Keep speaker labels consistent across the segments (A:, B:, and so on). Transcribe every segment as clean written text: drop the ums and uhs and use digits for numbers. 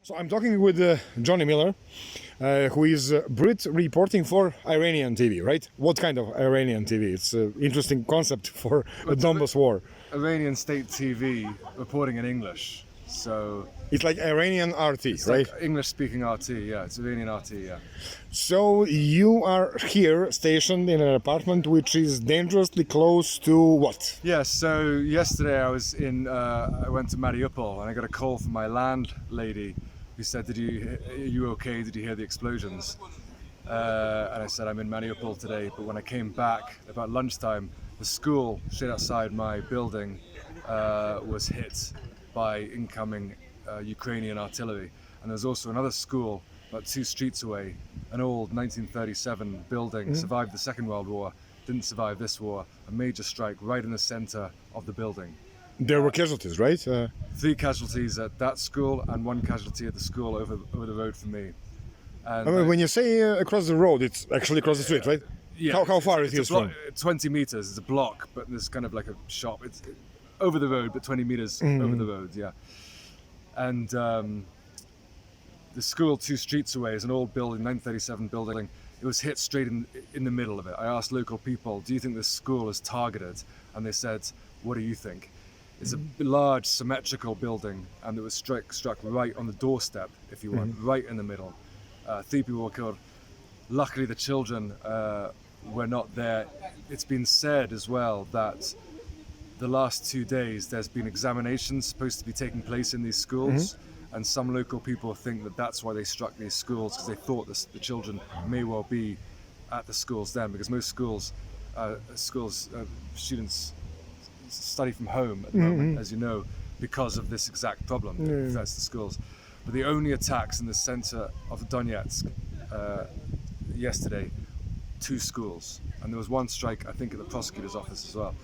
A: So I'm talking with Johnny Miller, who is Brit reporting for Iranian TV, right? What kind of Iranian TV? It's an interesting concept for the Donbas war.
B: Iranian state TV reporting in English, so
A: it's like Iranian RT,
B: it's
A: right?
B: Like English-speaking RT, yeah. It's Iranian RT, yeah.
A: So you are here, stationed in an apartment which is dangerously close to what?
B: Yeah. So yesterday I was in. I went to Mariupol and I got a call from my landlady, who said, "Are you okay? Did you hear the explosions?" And I said, "I'm in Mariupol today." But when I came back about lunchtime, the school straight outside my building was hit by incoming Ukrainian artillery. And there was also another school about 2 streets away, an old 1937 building, survived the Second World War, didn't survive this war, a major strike right in the center of the building.
A: There were casualties, right?
B: 3 casualties at that school and 1 casualty at the school over the road from me. And
A: I mean, when you say across the road, it's actually across the street, right?
B: Yeah.
A: How far it is from?
B: 20 meters. It's a block, but there's kind of like a shop. It's over the road, but 20 meters over the road, yeah. And the school 2 streets away is an old building, 1937 building. It was hit straight in the middle of it. I asked local people, "Do you think this school is targeted?" And they said, "What do you think?" It's a large symmetrical building, and it was struck right on the doorstep, if you want, right in the middle. 3 people were killed. Luckily, the children were not there. It's been said as well that the last 2 days there's been examinations supposed to be taking place in these schools, and some local people think that that's why they struck these schools, because they thought the children may well be at the schools then, because most students study from home at the moment, as you know, because of this exact problem that affects the schools. But the only attacks in the center of Donetsk yesterday, 2 schools, and there was 1 strike, I think, at the prosecutor's office as well,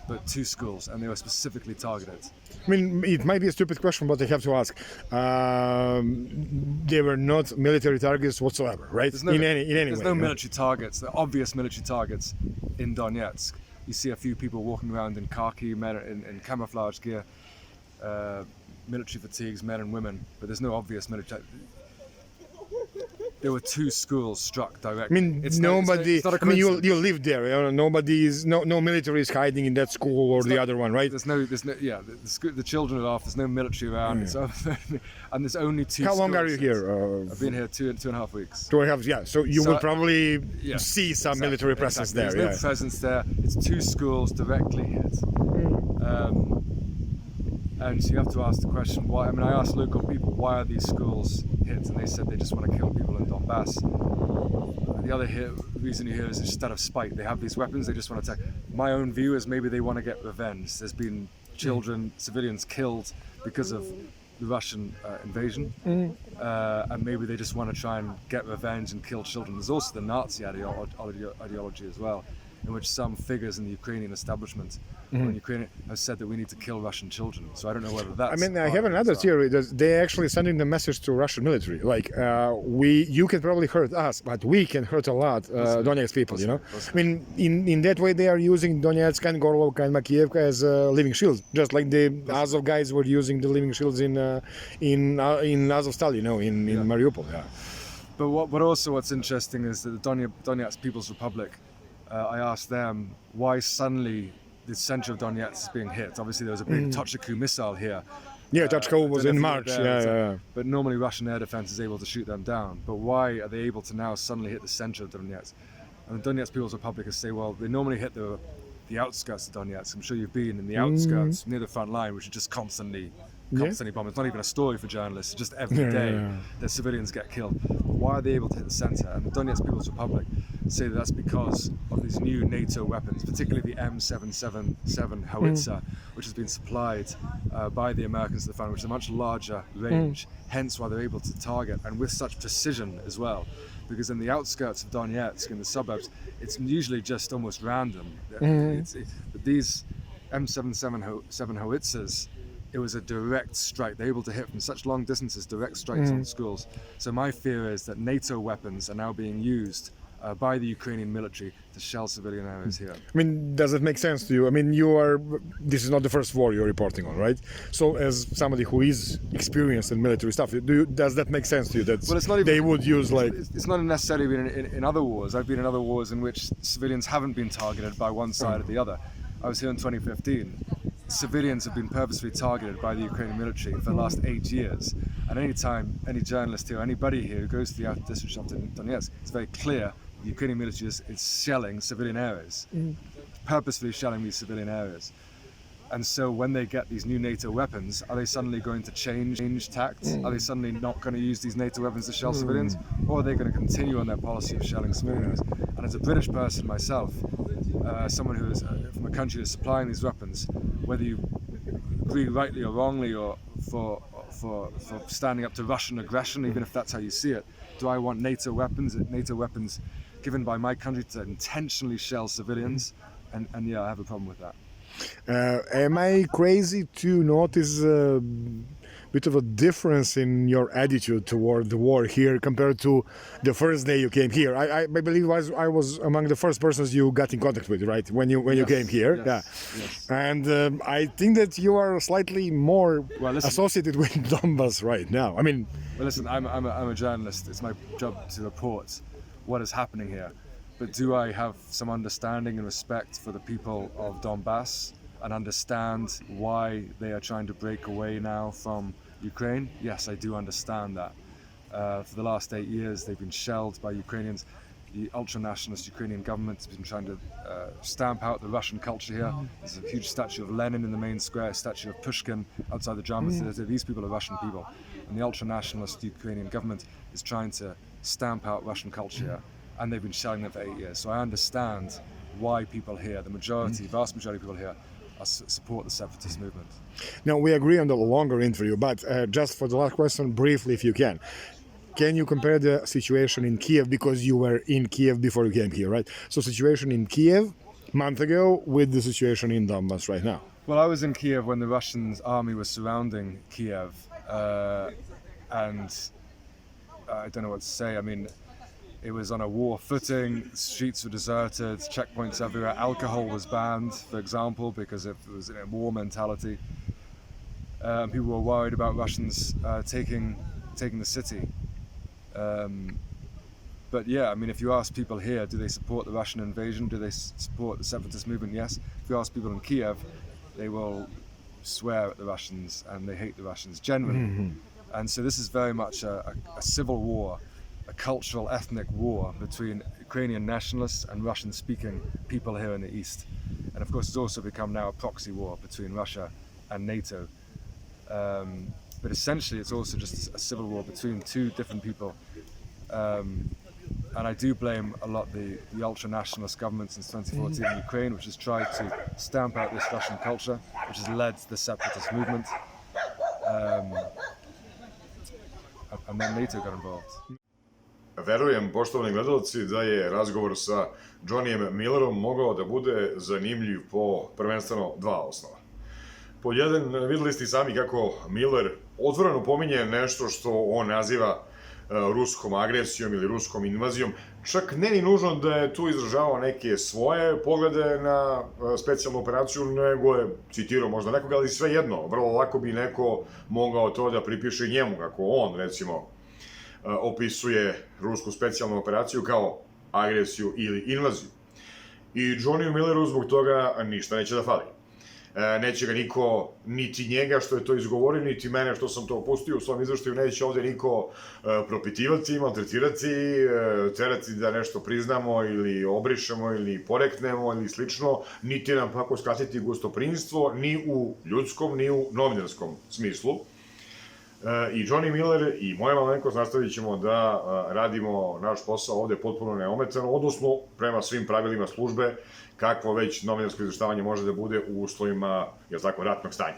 B: but 2 schools, and they were specifically targeted.
A: I mean, it might be a stupid question, but I have to ask. They were not military targets whatsoever, right?
B: There's no
A: way,
B: military targets. They're obvious military targets in Donetsk. You see a few people walking around in khaki, men in camouflage gear, military fatigues, men and women, but there's no obvious military. There were 2 schools struck directly.
A: I mean, nobody. I mean, you live there. You know, nobody is. No military is hiding in that school or the other one, right?
B: There's no. Yeah, the children are off. There's no military around. So, and there's only 2.
A: How long are you here?
B: I've been here 2.5 weeks.
A: 2.5. Yeah. So you will probably see some military presence there.
B: There's no presence there. It's 2 schools directly hit. And so you have to ask the question, why? I mean, I asked local people, why are these schools hit? And they said they just want to kill people in Donbass. The other reason you hear is just out of spite. They have these weapons, they just want to attack. My own view is maybe they want to get revenge. There's been children, civilians killed because of the Russian invasion. And maybe they just want to try and get revenge and kill children. There's also the Nazi ideology as well, in which some figures in the Ukrainian establishment in Ukraine have said that we need to kill Russian children. So I don't know whether that's...
A: I mean, I have another theory that they're actually sending the message to Russian military. Like, you can probably hurt us, but we can hurt a lot Donetsk people, you know? I mean, in that way, they are using Donetsk and Gorlovka and Makiivka as living shields, just like the Azov guys were using the living shields in Azovstal, you know, in Mariupol. Yeah.
B: But what's interesting is that the Donetsk People's Republic, I asked them why suddenly the center of Donetsk is being hit. Obviously, there was a big Tochka missile here.
A: Yeah, Tochka was in March.
B: But normally Russian air defense is able to shoot them down. But why are they able to now suddenly hit the center of Donetsk? And the Donetsk People's Republic say, well, they normally hit the outskirts of Donetsk. I'm sure you've been in the outskirts near the front line, which is just constantly bombed. It's not even a story for journalists. It's just every day that civilians get killed. Why are they able to hit the center? And the Donetsk People's Republic say that's because of these new NATO weapons, particularly the M777 howitzer, which has been supplied by the Americans to the front, which is a much larger range, hence why they're able to target, and with such precision as well. Because in the outskirts of Donetsk, in the suburbs, it's usually just almost random. But these M777 howitzers, it was a direct strike. They're able to hit from such long distances, direct strikes on schools. So my fear is that NATO weapons are now being used by the Ukrainian military to shell civilian areas here.
A: I mean, does it make sense to you? I mean, this is not the first war you're reporting on, right? So as somebody who is experienced in military stuff, does that make sense to you that
B: Well, it's not even,
A: they would use like...
B: It's not necessarily been in other wars. I've been in other wars in which civilians haven't been targeted by one side or the other. I was here in 2015. Civilians have been purposely targeted by the Ukrainian military for the last 8 years. And any time any journalist here, anybody here who goes to the outer district of Doņecka, it's very clear the Ukrainian military is shelling civilian areas, purposefully shelling these civilian areas. And so when they get these new NATO weapons, are they suddenly going to change tact? Are they suddenly not going to use these NATO weapons to shell civilians? Or are they going to continue on their policy of shelling civilians? And as a British person myself, someone who is from a country that's supplying these weapons, whether you agree rightly or wrongly or for standing up to Russian aggression, even if that's how you see it, do I want NATO weapons given by my country to intentionally shell civilians? And yeah, I have a problem with that.
A: Am I crazy to notice a bit of a difference in your attitude toward the war here compared to the first day you came here? I believe I was among the first persons you got in contact with, right? When you came here,
B: Yes.
A: And I think that you are slightly more associated with Donbass right now. I mean,
B: well, listen, I'm a journalist. It's my job to report what is happening here. But do I have some understanding and respect for the people of Donbass and understand why they are trying to break away now from Ukraine? Yes, I do understand that. For the last 8 years, they've been shelled by Ukrainians. The ultra-nationalist Ukrainian government has been trying to stamp out the Russian culture here. There's a huge statue of Lenin in the main square, a statue of Pushkin outside the drama theatre. These people are Russian people. And the ultra-nationalist Ukrainian government is trying to stamp out Russian culture here. And they've been shelling them for 8 years. So I understand why people here, the majority, vast majority of people here, support the separatist movement.
A: Now, we agree on the longer interview, but just for the last question, briefly, if you can you compare the situation in Kiev, because you were in Kiev before you came here, right? So situation in Kiev a month ago with the situation in Donbass right now.
B: Well, I was in Kiev when the Russian army was surrounding Kiev, and I don't know what to say. I mean, it was on a war footing, streets were deserted, checkpoints everywhere, alcohol was banned, for example, because it was a war mentality. People were worried about Russians taking the city. But yeah, I mean, if you ask people here, do they support the Russian invasion? Do they support the separatist movement? Yes. If you ask people in Kiev, they will swear at the Russians and they hate the Russians generally. And so this is very much a civil war, a cultural, ethnic war between Ukrainian nationalists and Russian-speaking people here in the east. And of course, it's also become now a proxy war between Russia and NATO. But essentially, it's also just a civil war between two different people. And I do blame a lot the ultra-nationalist government since 2014 in Ukraine, which has tried to stamp out this Russian culture, which has led to the separatist movement. And then NATO got involved.
C: Verujem, poštovani gledalci, da je razgovor sa Johnnyem Millerom mogao da bude zanimljiv po prvenstveno dva osnova. Pod jedan, videli ste sami kako Miller otvoreno pominje nešto što on naziva ruskom agresijom ili ruskom invazijom, čak ne ni nužno da je tu izražavao neke svoje poglede na specijalnu operaciju, nego je citirao možda nekoga, ali svejedno, vrlo lako bi neko mogao to da pripiše njemu, kako on, recimo, opisuje rusku specijalnu operaciju kao agresiju ili invaziju. I Johnny Milleru zbog toga ništa neće da fali. Neće ga niko, niti njega što je to izgovorio, niti mene što sam to opustio u svom izveštaju, neće ovde niko propitivati, maltretirati, terati da nešto priznamo ili obrišemo ili poreknemo ili slično, niti nam kako skratiti gostoprinstvo, ni u ljudskom, ni u novinarskom smislu. I Johnny Miller i moja malenkost nastavit ćemo da radimo naš posao ovde potpuno neometano, odnosno prema svim pravilima službe, kakvo već novinarsko izveštavanje može da bude u uslovima, jel tako, ratnog stanja.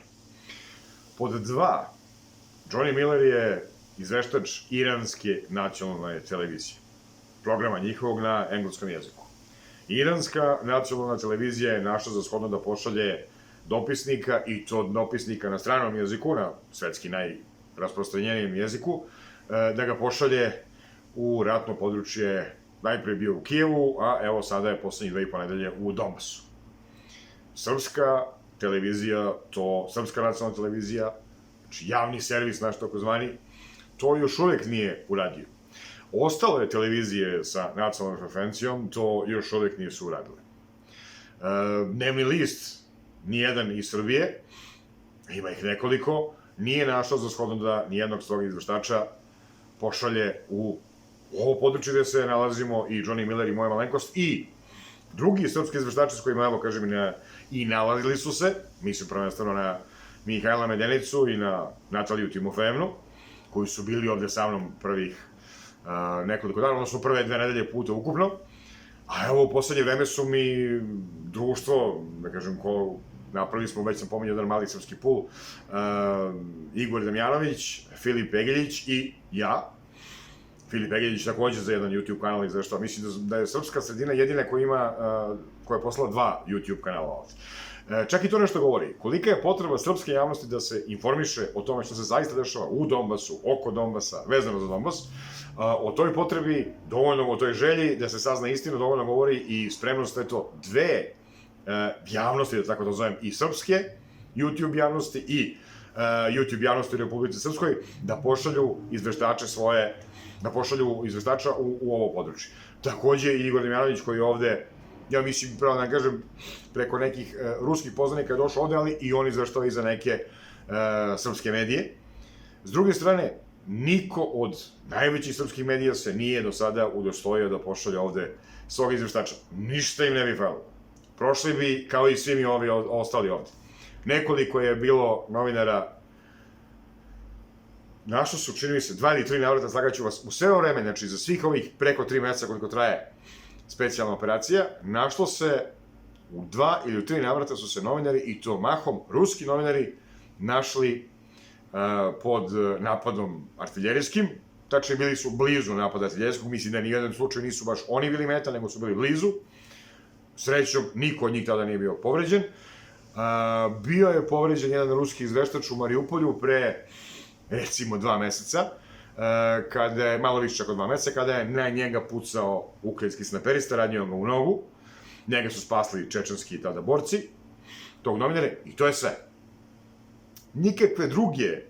C: Pod dva, Johnny Miller je izveštač Iranske nacionalne televizije, programa njihovog na engleskom jeziku. Iranska nacionalna televizija je našla za shodno da pošalje dopisnika, i to dopisnika na stranom jeziku, na svetski najrasprostranjenijem jeziku, da ga pošalje u ratno područje najprije bio u Kijevu, a evo sada je poslednjih 2,5 nedelje u Donbasu. Srpska televizija, Srpska nacionalna televizija, znači javni servis naš takozvani, to još uvek nije uradio. Ostale televizije sa nacionalnom frekvencijom to još uvek nisu uradile. Dnevni list, nijedan iz Srbije, ima ih nekoliko, nije našao za shodno da nijednog svog izveštača pošalje u ovo područje gde se nalazimo i Johnny Miller i moja malenkost i drugi srpski izveštači s kojima, evo, kažem, i nalazili su se, mislim prvenstveno na Mihajla Medenicu i na Nataliju Timofejevnu, koji su bili ovde sa mnom prvih nekoliko dana, odnosno prve 2 nedelje puta ukupno, a evo u poslednje vreme su mi društvo, da kažem, napravili smo, već sam pominjao jedan mali srpski pul, Igor Damjanović, Filip Egeljić i ja. Filip Egeljić takođe za jedan YouTube kanal izveštava. Mislim da je srpska sredina jedina koja je poslala 2 YouTube kanala ovde. Čak i to nešto govori. Kolika je potreba srpske javnosti da se informiše o tome što se zaista dešava u Donbasu, oko Donbasa, vezano za Donbas, o toj potrebi, dovoljno o toj želji da se sazna istinu, dovoljno govori i spremnost, eto, 2 javnosti, da tako da zovem, i srpske YouTube javnosti i YouTube javnosti u Republici Srpskoj, da pošalju izveštače svoje, da pošalju izveštača u ovo područje. Takođe i Igor Damjanović koji je ovde, ja mislim, pravo da kažem, preko nekih ruskih poznanika je došao ovde, ali i on izveštava i za neke srpske medije. S druge strane, niko od najvećih srpskih medija se nije do sada udostojio da pošalje ovde svog izveštača. Ništa im ne bi falilo. Prošli bi kao i svi mi ovi ostali ovde. Nekoliko je bilo novinara, našlo su, čini mi se, 2 ili 3 navrata, slagaću vas, u sve vreme, znači za svih ovih preko 3 meseca koliko traje specijalna operacija, našlo se u 2 ili 3 navrata su se novinari, i to mahom ruski novinari, našli pod napadom artiljerijskim, tačnije bili su blizu napada artiljerijskog, mislim da nijedan slučaj nisu baš oni bili meta, nego su bili blizu. Srećom, niko od njih tada nije bio povređen. Bio je povređen jedan ruski izveštač u Mariupolju pre, recimo, 2 meseca, kada je, malo više čak od 2 meseca, kada je na njega pucao ukrajinski snaperista, ranio ga u nogu. Njega su spasli čečenski tada borci, tog novinara, i to je sve. Nikakve druge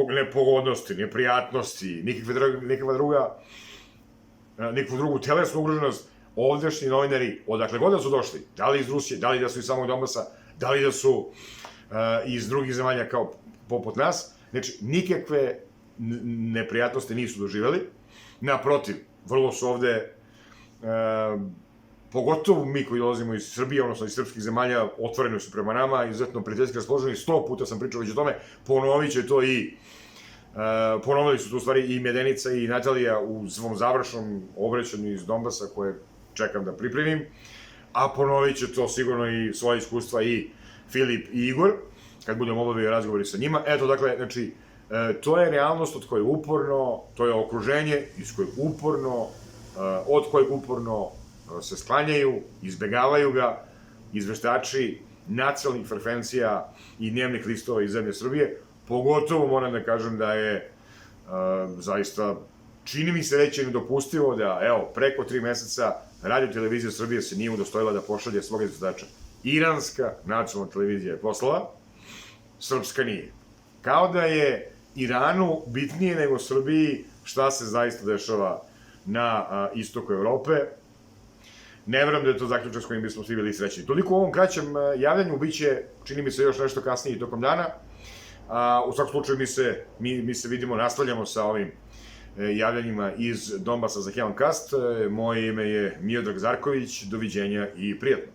C: nepogodnosti, neprijatnosti, nikakvu drugu telesnu ugroženost, ovdešnji novinari, odakle god da su došli, da li iz Rusije, da li da su iz samog Donbasa, da li da su iz drugih zemalja kao poput nas, znači nikakve neprijatnosti nisu doživeli. Naprotiv, vrlo su ovde, pogotovo mi koji dolazimo iz Srbije, odnosno iz srpskih zemalja, otvoreni su prema nama, izuzetno prijateljski raspoloženi, 100 puta sam pričao već o tome, ponovit će to i ponovili su to u stvari i Medenica i Natalija u svom završnom obraćanju iz Donbasa koje čekam da pripremim, a ponovit će to sigurno i svoje iskustva i Filip i Igor, kad budemo obavili razgovori sa njima. Eto, dakle, znači, to je realnost od koje uporno, to je okruženje od kojeg uporno se sklanjaju, izbegavaju ga izveštači nacionalnih frekvencija i dnevnih listova iz zemlje Srbije. Pogotovo moram da kažem da je zaista, čini mi se već nedopustivo da, evo, preko 3 meseca Radio televizija Srbije se nije udostojila da pošalje svog izveštača. Iranska nacionalna televizija je poslala, srpska nije. Kao da je Iranu bitnije nego Srbiji šta se zaista dešava na istoku Evrope. Ne verujem da je to zaključak s kojim bismo svi bili srećni. Toliko u ovom kraćem javljanju, bit će, čini mi se, još nešto kasnije tokom dana. U svakom slučaju mi se vidimo, nastavljamo sa ovim javljanjima iz Donbasa za HelmCast. Moje ime je Miodrag Zarković, doviđenja i prijatno.